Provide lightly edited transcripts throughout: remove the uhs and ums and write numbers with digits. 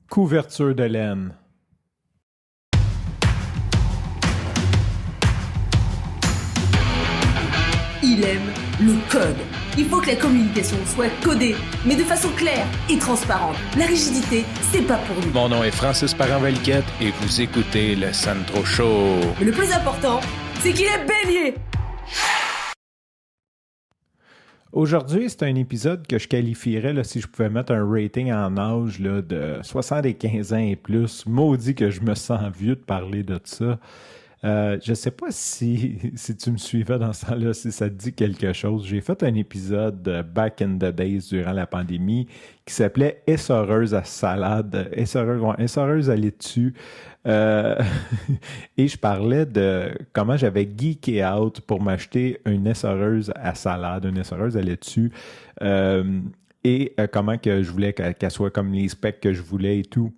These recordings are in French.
Couverture de laine. Il aime le code. Il faut que la communication soit codée, mais de façon claire et transparente. La rigidité, c'est pas pour nous. Mon nom est Francis Parent-Valquette et vous écoutez le Sandro Show. Mais le plus important, c'est qu'il est bélier. Aujourd'hui, c'est un épisode que je qualifierais, là, si je pouvais mettre un rating en âge là, de 75 ans et plus. Maudit que je me sens vieux de parler de ça. Je sais pas si tu me suivais dans ce temps-là, si ça te dit quelque chose. J'ai fait un épisode Back in the Days durant la pandémie qui s'appelait Essoreuse à salade, essoreuse à laitue. Et je parlais de comment j'avais geeké out pour m'acheter une essoreuse à salade, une essoreuse à laitue. Et comment que je voulais qu'elle soit comme les specs que je voulais et tout.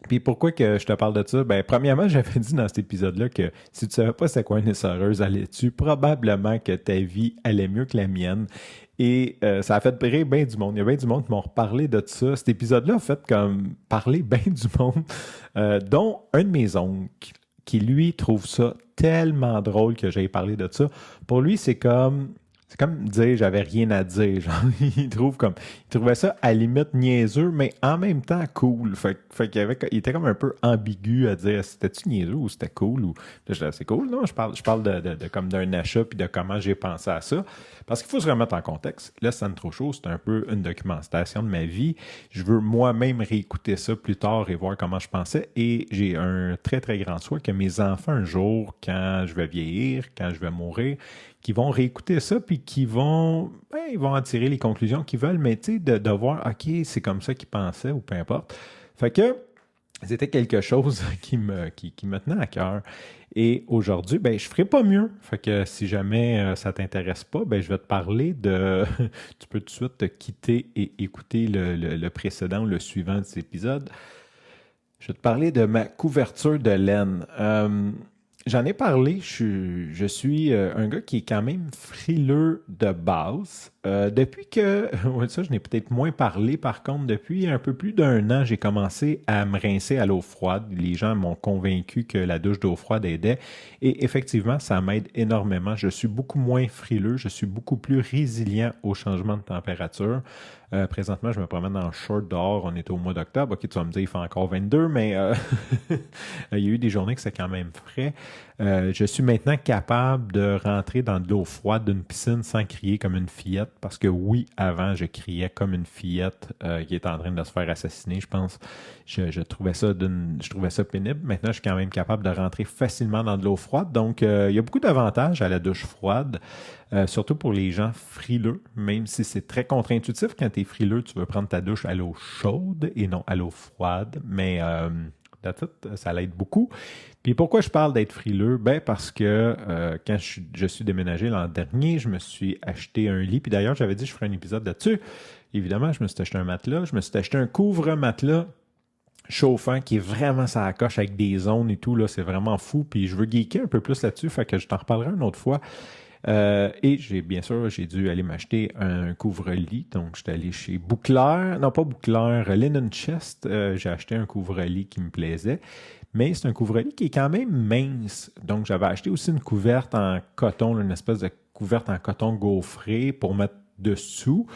Puis pourquoi que je te parle de ça? Ben, premièrement, j'avais dit dans cet épisode-là que si tu savais pas c'est quoi une essoreuse à laitue, probablement que ta vie allait mieux que la mienne. Et ça a fait rire bien du monde. Il y a bien du monde qui m'ont reparlé de ça. Cet épisode-là a fait comme parler bien du monde, dont un de mes oncles qui, lui, trouve ça tellement drôle que j'aille parlé de ça. Pour lui, c'est comme dire j'avais rien à dire. Genre, il trouvait ça à la limite niaiseux, mais en même temps cool. Fait il était comme un peu ambigu à dire c'était-tu niaiseux ou c'était cool ou là, je disais, c'est cool, non? Je parle de comme d'un achat puis de comment j'ai pensé à ça. Parce qu'il faut se remettre en contexte. Là, Sandro Show, c'est un peu une documentation de ma vie. Je veux moi-même réécouter ça plus tard et voir comment je pensais. Et j'ai un très, très grand souhait que mes enfants, un jour, quand je vais vieillir, quand je vais mourir, qui vont réécouter ça, puis ils vont en tirer les conclusions qu'ils veulent, mais tu sais, de voir, OK, c'est comme ça qu'ils pensaient, ou peu importe. Fait que c'était quelque chose qui me tenait à cœur. Et aujourd'hui, ben je ferai pas mieux. Fait que si jamais ça t'intéresse pas, ben je vais te parler de... Tu peux tout de suite te quitter et écouter le précédent, le suivant de cet épisode. Je vais te parler de ma couverture de laine. J'en ai parlé, je suis un gars qui est quand même frileux de base. Depuis que, ça je n'ai peut-être moins parlé par contre, depuis un peu plus d'un an, j'ai commencé à me rincer à l'eau froide. Les gens m'ont convaincu que la douche d'eau froide aidait et effectivement, ça m'aide énormément. Je suis beaucoup moins frileux, je suis beaucoup plus résilient au changement de température. Présentement, je me promène en short dehors, on est au mois d'octobre. OK, tu vas me dire, il fait encore 22, mais il y a eu des journées que c'est quand même frais. Je suis maintenant capable de rentrer dans de l'eau froide d'une piscine sans crier comme une fillette, parce que oui, avant, je criais comme une fillette qui est en train de se faire assassiner, je pense. Je trouvais ça pénible. Maintenant, je suis quand même capable de rentrer facilement dans de l'eau froide. Donc, il y a beaucoup d'avantages à la douche froide. Surtout pour les gens frileux, même si c'est très contre-intuitif. Quand tu es frileux, tu veux prendre ta douche à l'eau chaude et non à l'eau froide. Mais ça l'aide beaucoup. Puis pourquoi je parle d'être frileux? Ben parce que quand je suis déménagé l'an dernier, je me suis acheté un lit. Puis d'ailleurs, j'avais dit que je ferais un épisode là-dessus. Évidemment, je me suis acheté un matelas. Je me suis acheté un couvre-matelas chauffant qui est vraiment ça coche avec des zones et tout. Là, c'est vraiment fou. Puis je veux geeker un peu plus là-dessus. Fait que je t'en reparlerai une autre fois. Et j'ai dû aller m'acheter un couvre-lit. Donc, j'étais allé chez Bouclair. Non, pas Bouclair, Linen Chest. J'ai acheté un couvre-lit qui me plaisait. Mais c'est un couvre-lit qui est quand même mince. Donc, j'avais acheté aussi une couverte en coton, une espèce de couverte en coton gaufré pour mettre dessous.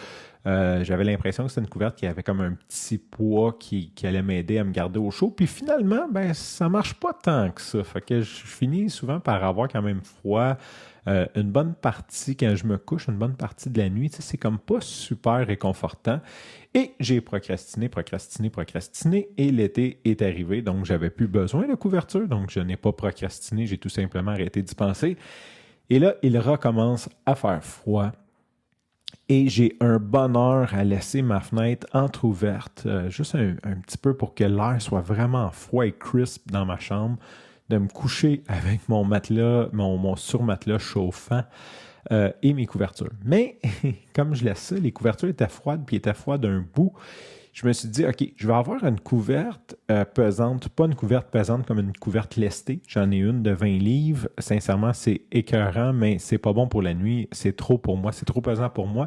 J'avais l'impression que c'était une couverte qui avait comme un petit poids qui allait m'aider à me garder au chaud. Puis finalement, ben ça marche pas tant que ça. Fait que je finis souvent par avoir quand même froid. Une bonne partie, quand je me couche, une bonne partie de la nuit, tu sais, c'est comme pas super réconfortant. Et j'ai procrastiné, et l'été est arrivé, donc j'avais plus besoin de couverture, donc je n'ai pas procrastiné, j'ai tout simplement arrêté d'y penser. Et là, il recommence à faire froid. Et j'ai un bonheur à laisser ma fenêtre entrouverte, juste un petit peu pour que l'air soit vraiment froid et crisp dans ma chambre, de me coucher avec mon matelas, mon surmatelas chauffant et mes couvertures. Mais comme je laisse ça, les couvertures étaient froides, puis étaient froides d'un bout. je me suis dit, OK, je vais avoir une couverte pesante, pas une couverte pesante comme une couverte lestée. J'en ai une de 20 livres. Sincèrement, c'est écœurant, mais c'est pas bon pour la nuit. C'est trop pour moi, c'est trop pesant pour moi.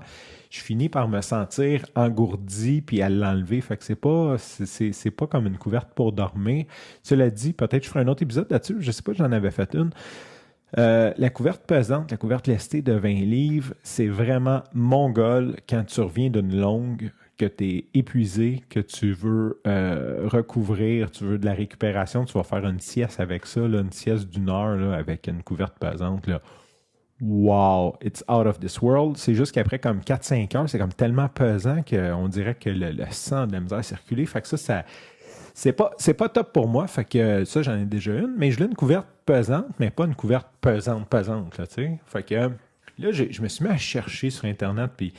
Je finis par me sentir engourdi puis à l'enlever. Fait que c'est pas comme une couverte pour dormir. Cela dit, peut-être je ferai un autre épisode là-dessus. Je sais pas, j'en avais fait une. La couverte pesante, la couverte lestée de 20 livres, c'est vraiment mongol quand tu reviens d'une longue, que tu es épuisé, que tu veux recouvrir, tu veux de la récupération, tu vas faire une sieste avec ça, là, une sieste d'une heure là, avec une couverte pesante. Là. Wow, it's out of this world. C'est juste qu'après comme 4-5 heures, c'est comme tellement pesant qu'on dirait que le sang a de la misère à circuler. Fait que ça c'est pas top pour moi. Fait que ça, j'en ai déjà une. Mais je l'ai une couverte pesante, mais pas une couverte pesante, là, tu sais. Fait que là, je me suis mis à chercher sur Internet. Puis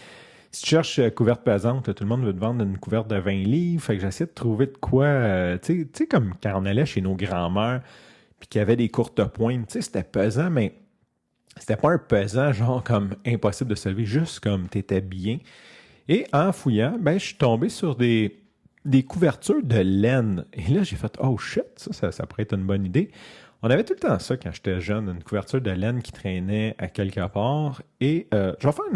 si tu cherches couverte pesante, là, tout le monde veut te vendre une couverte de 20 livres. Fait que j'essaie de trouver de quoi, tu sais, comme quand on allait chez nos grands-mères, puis qu'il y avait des courtes pointes. Tu sais, c'était pesant, mais c'était pas un pesant, genre comme impossible de se lever, juste comme t'étais bien. Et en fouillant, ben, je suis tombé sur des couvertures de laine. Et là, j'ai fait « Oh shit, ça pourrait être une bonne idée. » On avait tout le temps ça quand j'étais jeune, une couverture de laine qui traînait à quelque part. Et je vais faire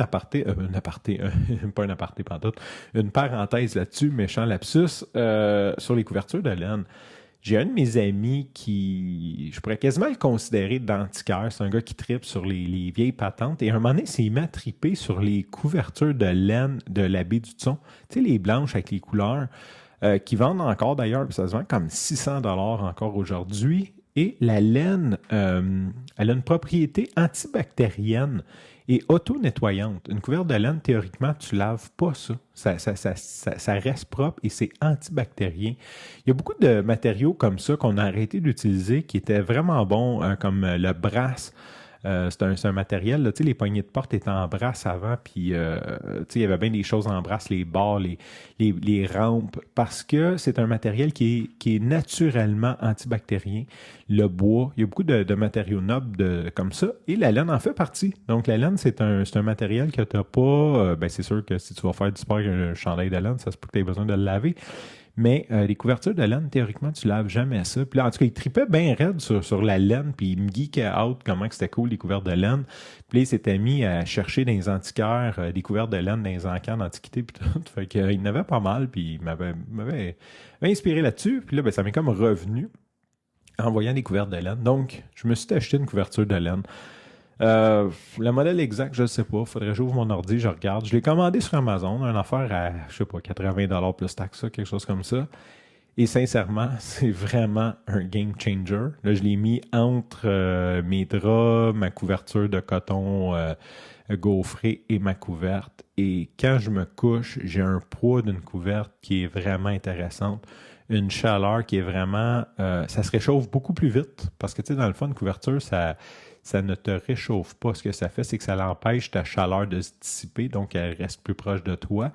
pas un aparté pantoute, une parenthèse là-dessus, méchant lapsus, sur les couvertures de laine. J'ai un de mes amis qui, je pourrais quasiment le considérer d'antiquaire. C'est un gars qui tripe sur les vieilles patentes. Et à un moment donné, il m'a trippé sur les couvertures de laine de l'Abbé du Thon. Tu sais, les blanches avec les couleurs, qui vendent encore d'ailleurs. Ça se vend comme 600$ encore aujourd'hui. Et la laine, elle a une propriété antibactérienne et auto-nettoyante. Une couverte de laine, théoriquement, tu laves pas ça. Ça reste propre et c'est antibactérien. Il y a beaucoup de matériaux comme ça qu'on a arrêté d'utiliser qui étaient vraiment bons, comme le brass. C'est un matériel, là, tu sais, les poignées de porte étaient en brasse avant, puis tu sais, il y avait bien des choses en brasse, les barres, les rampes, parce que c'est un matériel qui est naturellement antibactérien. Le bois, il y a beaucoup de matériaux nobles comme ça, et la laine en fait partie. Donc la laine, c'est un matériel que tu n'as pas, ben c'est sûr que si tu vas faire du sport avec un chandail de laine, ça se peut que tu aies besoin de le laver. Mais les couvertures de laine, théoriquement, tu laves jamais ça. Puis là, en tout cas, il tripait bien raide sur la laine, puis il me geekait out comment que c'était cool, les couvertes de laine. Puis là, il s'était mis à chercher dans les antiquaires des couvertes de laine dans les encans d'antiquité, puis tout. Fait qu'il n'avait pas mal, puis il m'avait inspiré là-dessus. Puis là, ben, ça m'est comme revenu en voyant des couvertes de laine. Donc, je me suis acheté une couverture de laine. Le modèle exact, je ne sais pas. Faudrait que j'ouvre mon ordi, je regarde. Je l'ai commandé sur Amazon, une affaire à, je sais pas, 80$ plus taxe, quelque chose comme ça. Et sincèrement, c'est vraiment un game changer. Là, je l'ai mis entre mes draps, ma couverture de coton gaufré et ma couverte. Et quand je me couche, j'ai un poids d'une couverte qui est vraiment intéressante. Une chaleur qui est vraiment... ça se réchauffe beaucoup plus vite. Parce que, tu sais, dans le fond, une couverture, ça ne te réchauffe pas. Ce que ça fait, c'est que ça l'empêche ta chaleur de se dissiper, donc elle reste plus proche de toi.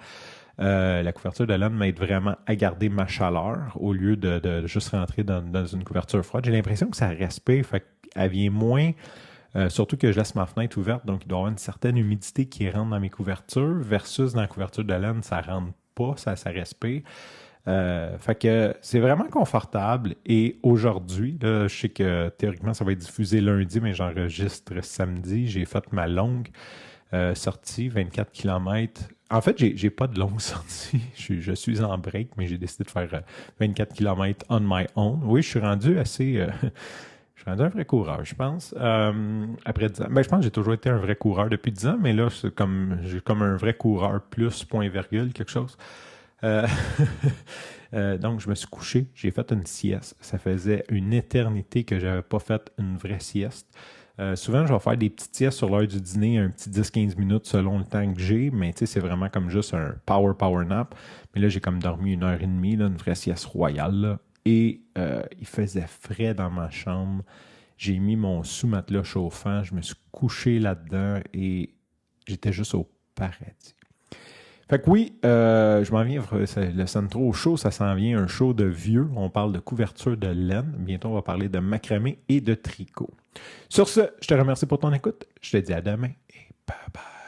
La couverture de laine m'aide vraiment à garder ma chaleur au lieu de juste rentrer dans une couverture froide. J'ai l'impression que ça respire, fait qu'elle vient moins, surtout que je laisse ma fenêtre ouverte, donc il doit y avoir une certaine humidité qui rentre dans mes couvertures, versus dans la couverture de laine, ça rentre pas, ça respire. Fait que c'est vraiment confortable et aujourd'hui, là, je sais que théoriquement ça va être diffusé lundi, mais j'enregistre samedi. J'ai fait ma longue sortie, 24 km. En fait, j'ai pas de longue sortie. Je suis en break, mais j'ai décidé de faire 24 km on my own. Oui, je suis rendu assez... je suis rendu un vrai coureur, je pense. Après 10 ans. Ben, je pense que j'ai toujours été un vrai coureur depuis 10 ans, mais là, j'ai comme un vrai coureur plus point virgule, quelque chose. Donc, je me suis couché, j'ai fait une sieste. Ça faisait une éternité que je n'avais pas fait une vraie sieste. Souvent, je vais faire des petites siestes sur l'heure du dîner, un petit 10-15 minutes selon le temps que j'ai, mais tu sais, c'est vraiment comme juste un power nap. Mais là, j'ai comme dormi 1h30, là, une vraie sieste royale. Là. Et il faisait frais dans ma chambre. J'ai mis mon sous-matelas chauffant, je me suis couché là-dedans et j'étais juste au paradis. Fait que oui, je m'en viens, le Centro Show, ça s'en vient un show de vieux. On parle de couverture de laine. Bientôt, on va parler de macramé et de tricot. Sur ce, je te remercie pour ton écoute. Je te dis à demain et bye bye.